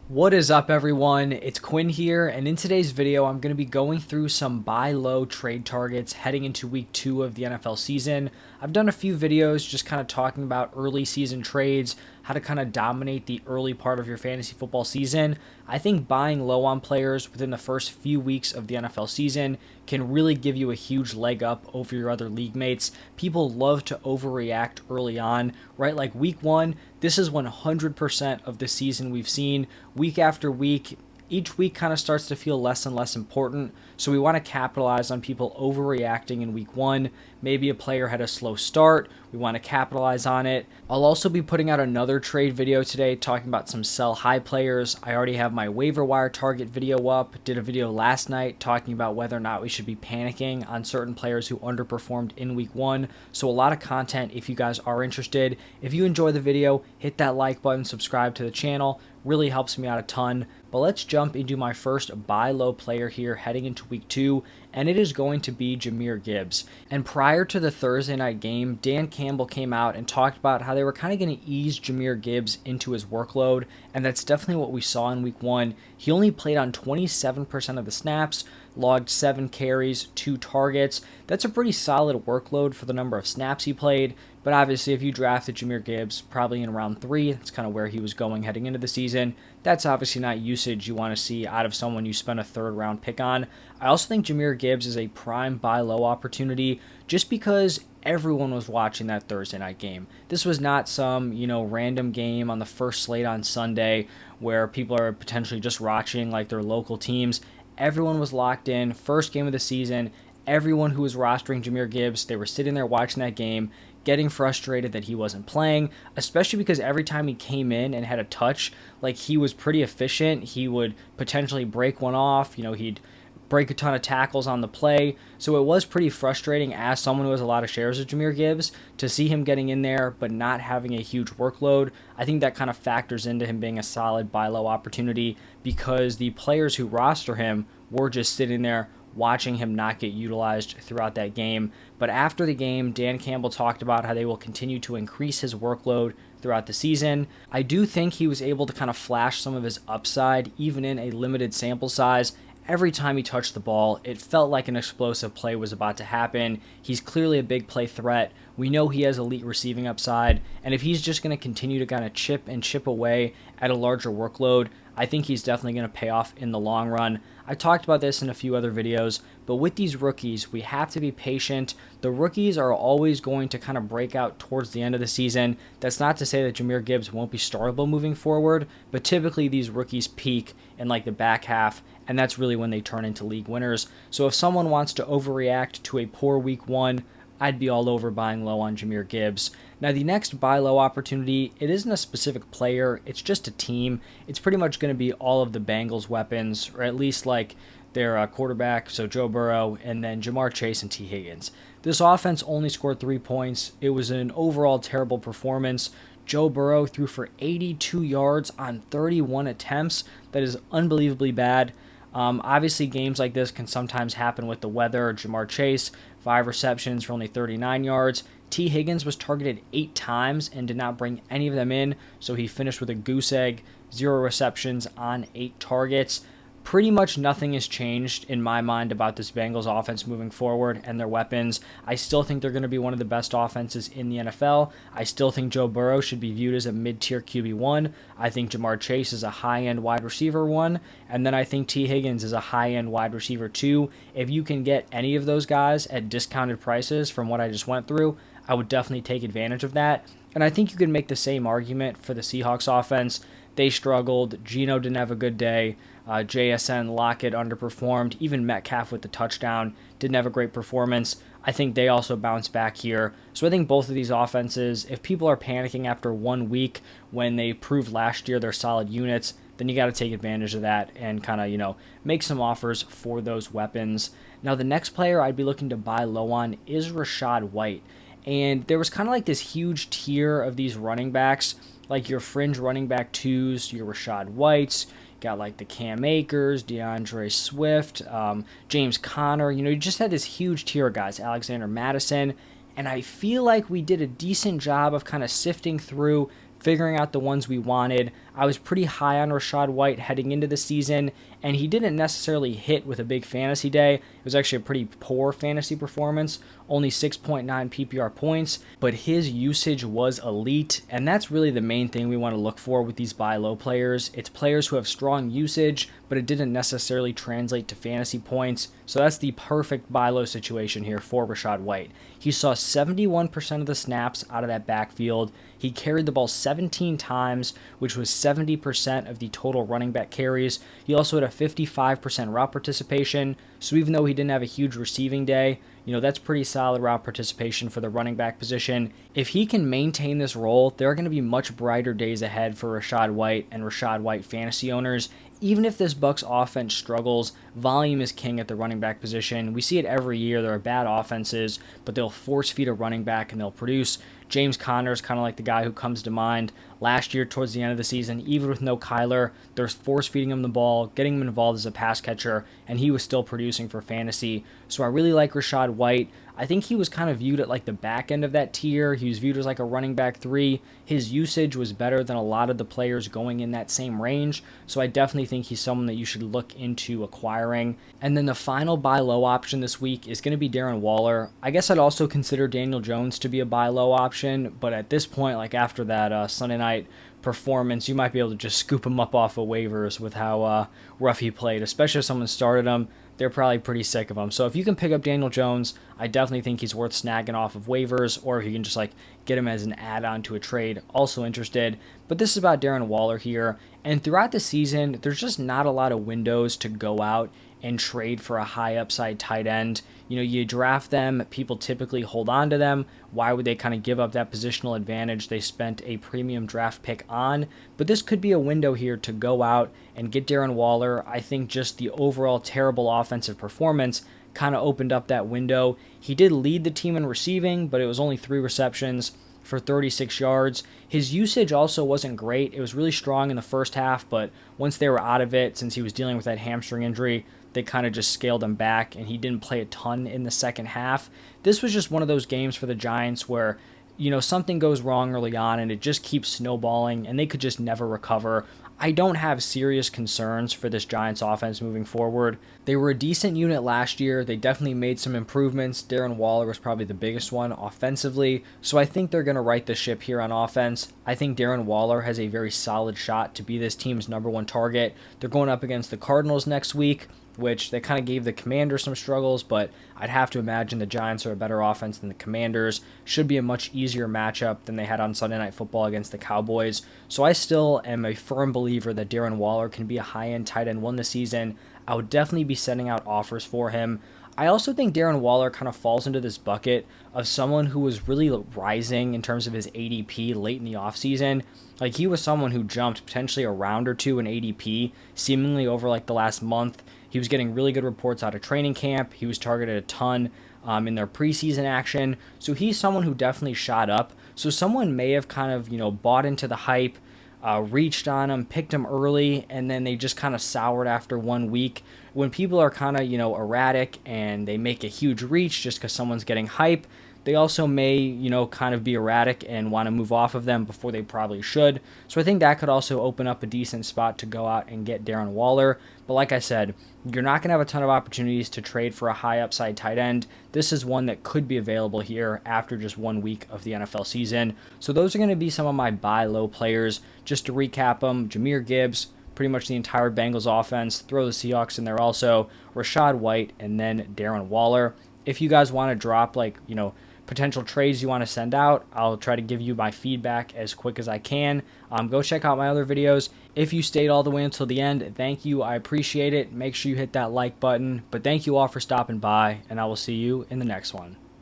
What is up, everyone? It's Quinn here, and in today's video I'm going to be going through some buy low trade targets heading into week 2 of the NFL season. I've done a few videos just kind of talking about early season trades, how to kind of dominate the early part of your fantasy football season. I think buying low on players within the first few weeks of the NFL season can really give you a huge leg up over your other league mates. People love to overreact early on, right? Like week 1, this is 100% of the season we've seen. Week after week, each week kind of starts to feel less and less important. So we want to capitalize on people overreacting in week 1. Maybe a player had a slow start. We want to capitalize on it. I'll also be putting out another trade video today talking about some sell high players. I already have my waiver wire target video up. Did a video last night talking about whether or not we should be panicking on certain players who underperformed in week 1. So a lot of content if you guys are interested. If you enjoy the video, hit that like button, subscribe to the channel. Really helps me out a ton. But let's jump into my first buy low player here heading into week 2, and it is going to be JAHMYR GIBBS. And prior to the Thursday night game, Dan Campbell came out and talked about how they were kind of going to ease JAHMYR GIBBS into his workload, and that's definitely what we saw in week 1. He only played on 27% of the snaps, logged 7 carries, 2 targets. That's a pretty solid workload for the number of snaps he played. But obviously, if you drafted JAHMYR GIBBS probably in round 3, that's kind of where he was going heading into the season. That's obviously not usage you want to see out of someone you spent a 3rd round pick on. I also think JAHMYR GIBBS is a prime buy low opportunity just because everyone was watching that Thursday night game. This was not some, random game on the first slate on Sunday where people are potentially just watching like their local teams. Everyone was locked in, first game of the season. Everyone who was rostering JAHMYR GIBBS, they were sitting there watching that game, getting frustrated that he wasn't playing, especially because every time he came in and had a touch, like he was pretty efficient. He would potentially break one off, he'd break a ton of tackles on the play. So it was pretty frustrating as someone who has a lot of shares of JAHMYR GIBBS to see him getting in there but not having a huge workload. I think that kind of factors into him being a solid buy low opportunity because the players who roster him were just sitting there watching him not get utilized throughout that game. But after the game, Dan Campbell talked about how they will continue to increase his workload throughout the season. I do think he was able to kind of flash some of his upside, even in a limited sample size. Every time he touched the ball, it felt like an explosive play was about to happen. He's clearly a big play threat. We know he has elite receiving upside, and if he's just going to continue to kind of chip away at a larger workload, I think he's definitely going to pay off in the long run. I talked about this in a few other videos, but with these rookies, we have to be patient. The rookies are always going to kind of break out towards the end of the season. That's not to say that JAHMYR GIBBS won't be startable moving forward, but typically these rookies peak in like the back half, and that's really when they turn into league winners. So if someone wants to overreact to a poor week 1, I'd be all over buying low on JAHMYR GIBBS. Now, the next buy low opportunity, it isn't a specific player, it's just a team. It's pretty much going to be all of the Bengals weapons, or at least like their quarterback, so Joe Burrow, and then Jamar Chase and T. Higgins. This offense only scored 3 points. It was an overall terrible performance. Joe Burrow threw for 82 yards on 31 attempts. That is unbelievably bad. Obviously, games like this can sometimes happen with the weather. Jamar Chase, 5 receptions for only 39 yards. T. Higgins was targeted 8 times and did not bring any of them in, so he finished with a goose egg, 0 receptions on 8 targets. Pretty much nothing has changed in my mind about this Bengals offense moving forward and their weapons. I still think they're going to be one of the best offenses in the NFL. I still think Joe Burrow should be viewed as a mid-tier QB1. I think Jamar Chase is a high-end wide receiver 1. And then I think T. Higgins is a high-end wide receiver 2. If you can get any of those guys at discounted prices from what I just went through, I would definitely take advantage of that. And I think you can make the same argument for the Seahawks offense. They struggled. Geno didn't have a good day. JSN, Lockett underperformed. Even Metcalf with the touchdown didn't have a great performance. I think they also bounced back here. So I think both of these offenses, if people are panicking after 1 week when they proved last year they're solid units, then you got to take advantage of that and kind of, make some offers for those weapons. Now, the next player I'd be looking to buy low on is Rachaad White. And there was kind of like this huge tier of these running backs, like your fringe running back 2s, your Rachaad Whites, got like the Cam Akers, DeAndre Swift, James Conner. You just had this huge tier of guys, Alexander Madison. And I feel like we did a decent job of kind of sifting through figuring out the ones we wanted. I was pretty high on Rachaad White heading into the season, and he didn't necessarily hit with a big fantasy day. It was actually a pretty poor fantasy performance, only 6.9 PPR points, but his usage was elite, and that's really the main thing we want to look for with these buy low players. It's players who have strong usage, but it didn't necessarily translate to fantasy points, so that's the perfect buy low situation here for Rachaad White. He saw 71% of the snaps out of that backfield. He carried the ball 17 times, which was 70% of the total running back carries. He also had a 55% route participation, so even though he didn't have a huge receiving day, that's pretty solid route participation for the running back position. If he can maintain this role, there are going to be much brighter days ahead for Rachaad White and Rachaad White fantasy owners. Even if this Bucs offense struggles, volume is king at the running back position. We see it every year. There are bad offenses, but they'll force feed a running back and they'll produce. James Conner is kind of like the guy who comes to mind. Last year, towards the end of the season, even with no Kyler, they're force feeding him the ball, getting him involved as a pass catcher, and he was still producing for fantasy. So I really like Rachaad White. I think he was kind of viewed at like the back end of that tier. He was viewed as like a running back 3. His usage was better than a lot of the players going in that same range. So I definitely think he's someone that you should look into acquiring. And then the final buy low option this week is going to be Darren Waller. I guess I'd also consider Daniel Jones to be a buy low option, but at this point, like after that Sunday night performance, you might be able to just scoop him up off of waivers with how rough he played, especially if someone started him. They're probably pretty sick of him. So if you can pick up Daniel Jones, I definitely think he's worth snagging off of waivers, or if you can just like get him as an add-on to a trade, also interested. But this is about Darren Waller here. And throughout the season, there's just not a lot of windows to go out and trade for a high upside tight end. You draft them, people typically hold on to them. Why would they kind of give up that positional advantage they spent a premium draft pick on? But this could be a window here to go out and get Darren Waller. I think just the overall terrible offensive performance kind of opened up that window. He did lead the team in receiving, but it was only 3 receptions for 36 yards. His usage also wasn't great. It was really strong in the first half, but once they were out of it, since he was dealing with that hamstring injury, they kind of just scaled him back, and he didn't play a ton in the second half. This was just one of those games for the Giants where, something goes wrong early on, and it just keeps snowballing, and they could just never recover. I don't have serious concerns for this Giants offense moving forward. They were a decent unit last year. They definitely made some improvements. Darren Waller was probably the biggest one offensively. So I think they're going to right the ship here on offense. I think Darren Waller has a very solid shot to be this team's #1 target. They're going up against the Cardinals next week, which they kind of gave the Commanders some struggles, but I'd have to imagine the Giants are a better offense than the Commanders. Should be a much easier matchup than they had on Sunday Night Football against the Cowboys. So I still am a firm believer that Darren Waller can be a high-end tight end 1 this season. I would definitely be sending out offers for him. I also think Darren Waller kind of falls into this bucket of someone who was really rising in terms of his ADP late in the offseason. Like, he was someone who jumped potentially a round or 2 in ADP, seemingly over like the last month. He was getting really good reports out of training camp. He was targeted a ton in their preseason action. So he's someone who definitely shot up. So someone may have kind of, bought into the hype, reached on him, picked him early, and then they just kind of soured after 1 week. When people are kind of, erratic and they make a huge reach just because someone's getting hype, they also may, kind of be erratic and want to move off of them before they probably should. So I think that could also open up a decent spot to go out and get Darren Waller. But like I said, you're not going to have a ton of opportunities to trade for a high upside tight end. This is one that could be available here after just 1 week of the NFL season. So those are going to be some of my buy low players. Just to recap them, JAHMYR GIBBS, pretty much the entire Bengals offense. Throw the Seahawks in there also. Rachaad White, and then Darren Waller. If you guys want to drop potential trades you want to send out, I'll try to give you my feedback as quick as I can. Go check out my other videos. If you stayed all the way until the end, thank you. I appreciate it. Make sure you hit that like button. But thank you all for stopping by, and I will see you in the next one.